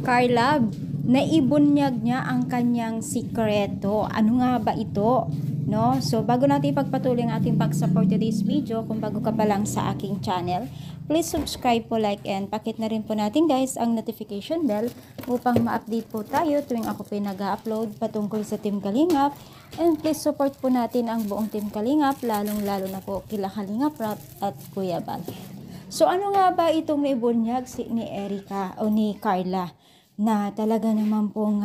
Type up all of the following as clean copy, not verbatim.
Carla, naibunyag niya ang kanyang sikreto. Ano nga ba ito? No? So, bago natin ipagpatuloy ang ating pag-support today's video, kung bago ka pa lang sa aking channel, please subscribe po, like, and pakit na rin po natin guys ang notification bell upang ma-update po tayo tuwing ako po nag-upload patungkol sa Team Kalingap. And please support po natin ang buong Team Kalingap, lalong-lalo na po kila Kalingap Rap at Kuya Bal. So, ano nga ba itong naibunyag ni Erica o ni Carla? Na talaga naman pong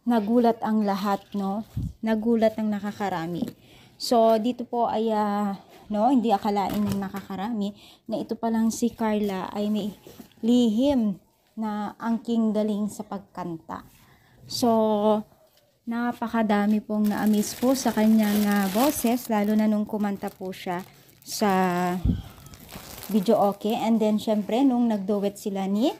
nagulat ang lahat, no? Nagulat ang nakakarami. So, dito po ay, no, hindi akalain ng nakakarami na ito palang si Carla ay may lihim na angking galing sa pagkanta. So, napakadami pong na-amaze po sa kanyang boses, lalo na nung kumanta po siya sa video okay. And then, syempre, nung nag-duet sila ni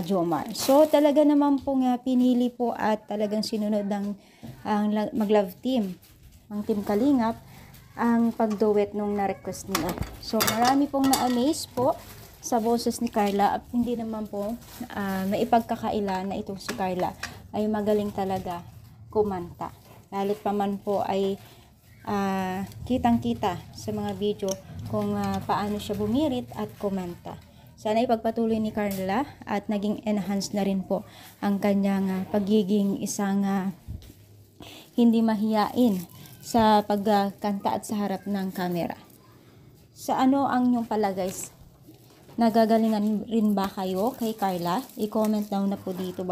Jomar. So, talaga naman po pinili po at talagang sinunod ng mag-love team, ang Team Kalingap, ang pag-duet nung na-request nila. So, marami pong na-amaze po sa boses ni Carla at hindi naman po maipagkakaila na itong si Carla ay magaling talaga kumanta. Lalo't pa man po ay kitang-kita sa mga video kung paano siya bumirit at kumanta. Sana ipagpatuloy ni Carla at naging enhance na rin po ang kanyang pagiging isang hindi mahiyain sa pagkanta at sa harap ng camera. Sa ano ang inyong palagay? Nagagalingan rin ba kayo kay Carla? I-comment down na po dito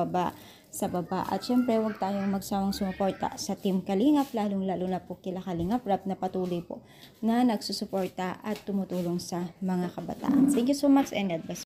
sa baba. At syempre, huwag tayong magsawang sumuporta sa Team Kalingap, lalong-lalo na po kila Kalingap Rap na patuloy po na nagsusuporta at tumutulong sa mga kabataan. Thank you so much and God bless.